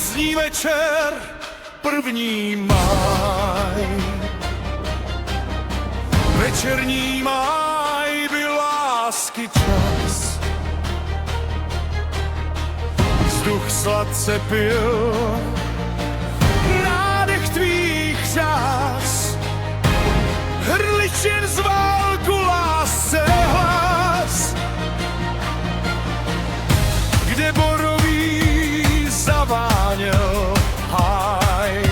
pozdní večer, 1. máj. Večerní máj byl lásky čas. Vzduch sladce pil nádech tvých řás. Hrdličen zval ku lásce hlas, kde borový zaváněl háj.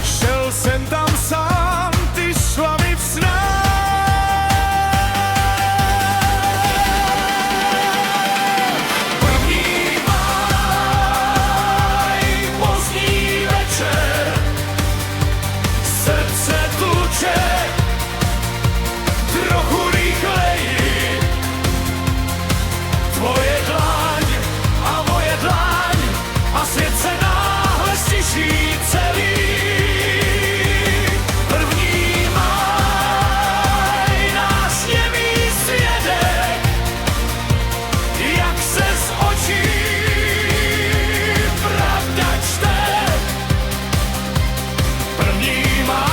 Šel jsem tam sám, ty šla mi v snách. Trochu rychleji, tvoje dlaň a moje dlaň, a svět se náhle stiší celý. 1. máj, náš němý svědek, jak se z očí pravda čte. 1. máj,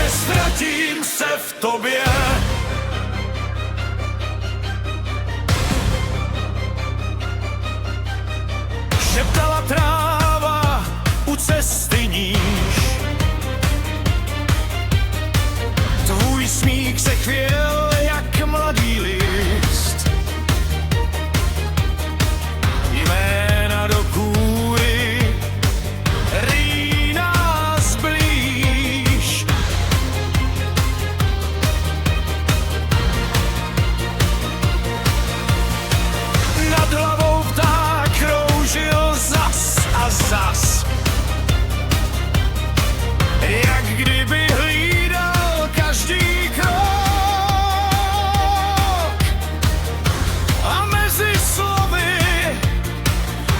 ztratím se v tobě. Šeptala tráva u cesty níž, tvůj smích se chvěl jak mladý list. Jména do kůry rý nás blíž. Nad hlavou pták kroužil zas a zas, jak kdyby hlídal každý krok. A mezi slovy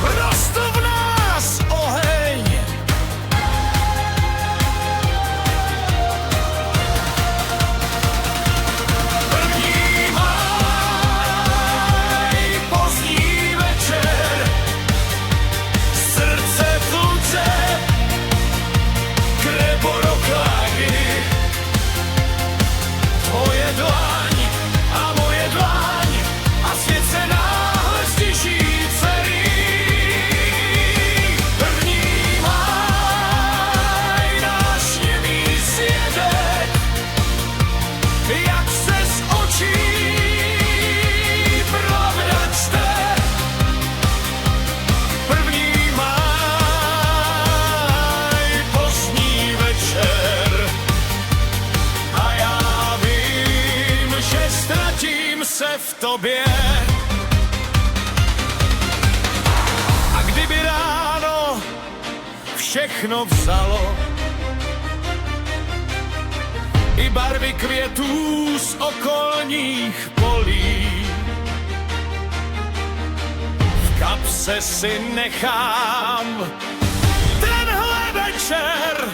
rostl v nás oheň. Se v tobě. A kdyby ráno všechno vzalo, i barvy květů z okolních polí, v kapse si nechám tenhle večer